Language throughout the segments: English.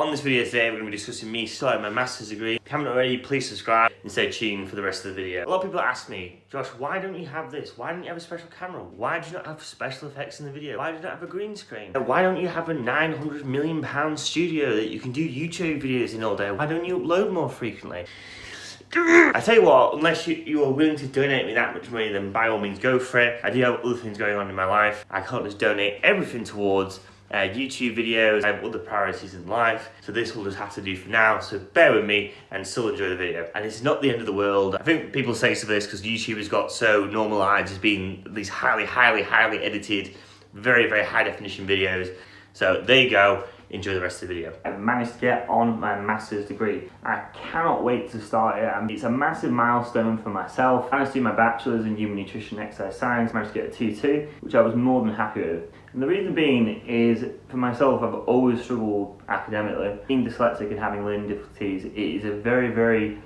on this video today, we're going to be discussing me starting my master's degree. If you haven't already, please subscribe and stay tuned for the rest of the video. A lot of people ask me, Josh, why don't you have this? Why don't you have a special camera? Why do you not have special effects in the video? Why do you not have a green screen? Why don't you have a £900 million studio that you can do YouTube videos in all day? Why don't you upload more frequently? I tell you what, unless you are willing to donate me that much money, then by all means go for it. I do have other things going on in my life. I can't just donate everything towards YouTube videos. I have other priorities in life, so this will just have to do for now. So bear with me and still enjoy the video. And it's not the end of the world. I think people say to this because YouTube has got so normalized as being these highly edited, very high definition videos. So there you go. Enjoy the rest of the video. I've managed to get on my master's degree. I cannot wait to start it. It's a massive milestone for myself. I managed to do my bachelor's in human nutrition and exercise science. Managed to get a 2-2, which I was more than happy with. And the reason being is, for myself, I've always struggled academically. Being dyslexic and having learning difficulties, it is a very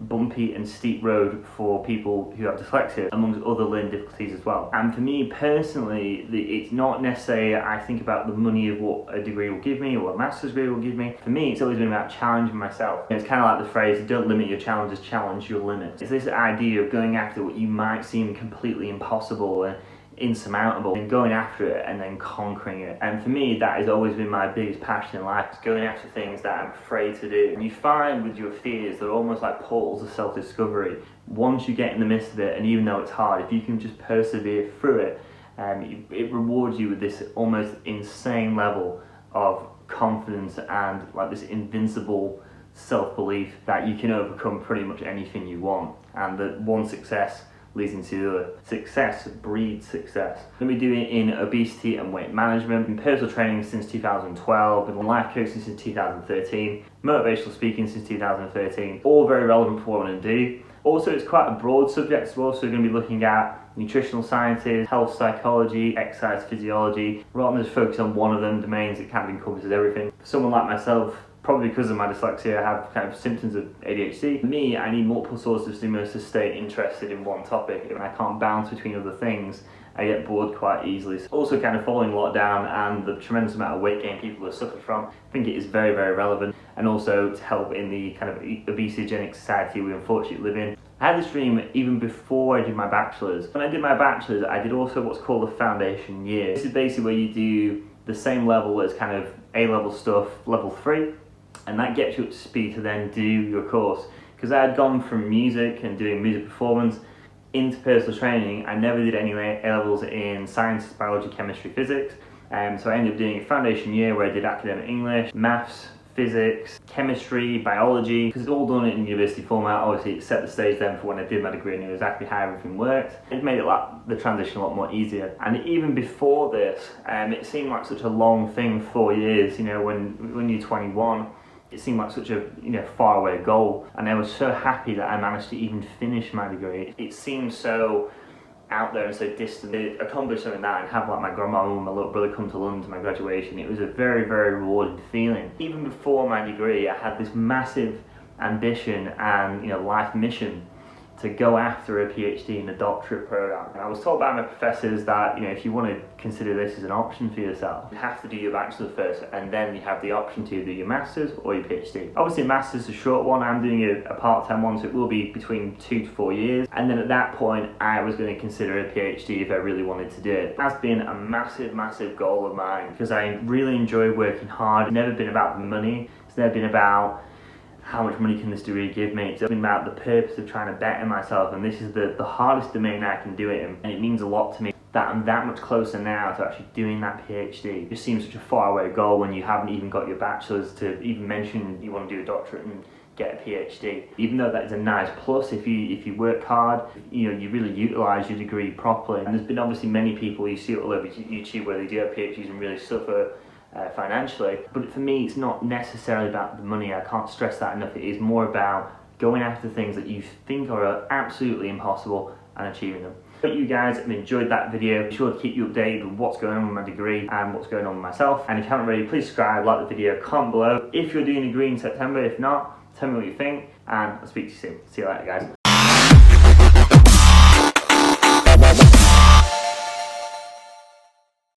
bumpy and steep road for people who have dyslexia, amongst other learning difficulties as well. And for me personally, it's not necessarily I think about the money of what a degree will give me or what a master's degree will give me. For me, it's always been about challenging myself. It's kind of like the phrase, don't limit your challenges, challenge your limits. It's this idea of going after what you might seem completely impossible and insurmountable, and going after it and then conquering it. And for me, that has always been my biggest passion in life, is going after things that I'm afraid to do. And you find with your fears, they're almost like portals of self-discovery. Once you get in the midst of it, and even though it's hard, if you can just persevere through it, it rewards you with this almost insane level of confidence and like this invincible self-belief that you can overcome pretty much anything you want, and that one success leads into the other. Success breeds success. I'm going to be doing it in obesity and weight management, in personal training since 2012, been life coaching since 2013, motivational speaking since 2013, all very relevant for what I want to do. Also, it's quite a broad subject as well, so we're going to be looking at nutritional sciences, health psychology, exercise physiology. Rather than just focus on one of them domains, it kind of encompasses everything. For someone like myself, probably because of my dyslexia, I have kind of symptoms of ADHD. For me, I need multiple sources of stimulus to stay interested in one topic. If I can't bounce between other things, I get bored quite easily. Also, kind of following lockdown and the tremendous amount of weight gain people have suffered from, I think it is very relevant, and also to help in the kind of obesogenic society we unfortunately live in. I had this dream even before I did my bachelor's. When I did my bachelor's, I did also what's called the foundation year. This is basically where you do the same level as kind of A-level stuff, level 3, and that gets you up to speed to then do your course. Because I had gone from music and doing music performance into personal training, I never did any A-levels in science, biology, chemistry, physics. So I ended up doing a foundation year where I did academic English, maths, physics, chemistry, biology, because it's all done in university format. Obviously it set the stage then for when I did my degree and knew exactly how everything worked. It made the transition a lot more easier. And even before this, it seemed like such a long thing, 4 years, you know, when you're 21, it seemed like such a faraway goal, and I was so happy that I managed to even finish my degree. It seemed so out there and so distant. To accomplish something like that and have like my grandma and my little brother come to London to my graduation, it was a very rewarding feeling. Even before my degree, I had this massive ambition and life mission to go after a PhD in a doctorate program. And I was told by my professors that if you want to consider this as an option for yourself, you have to do your bachelor's first, and then you have the option to do your master's or your PhD. Obviously, master's is a short one. I'm doing a part-time one, so it will be between 2 to 4 years. And then at that point, I was going to consider a PhD if I really wanted to do it. That's been a massive goal of mine, because I really enjoy working hard. It's never been about the money. It's never been about how much money can this degree give me. It's been about the purpose of trying to better myself, and this is the hardest domain I can do it in, and it means a lot to me that I'm that much closer now to actually doing that PhD. It just seems such a faraway goal when you haven't even got your bachelor's to even mention you want to do a doctorate and get a PhD. Even though that is a nice plus if you work hard, you really utilise your degree properly. And there's been obviously many people you see all over YouTube where they do have PhDs and really suffer financially, but for me it's not necessarily about the money. I can't stress that enough. It is more about going after things that you think are absolutely impossible and achieving them. Hope you guys have enjoyed that video. Be sure to keep you updated with what's going on with my degree and what's going on with myself, and if you haven't already, please subscribe, like the video, comment below if you're doing a degree in September. If not, tell me what you think, and I'll speak to you soon. See you later, guys.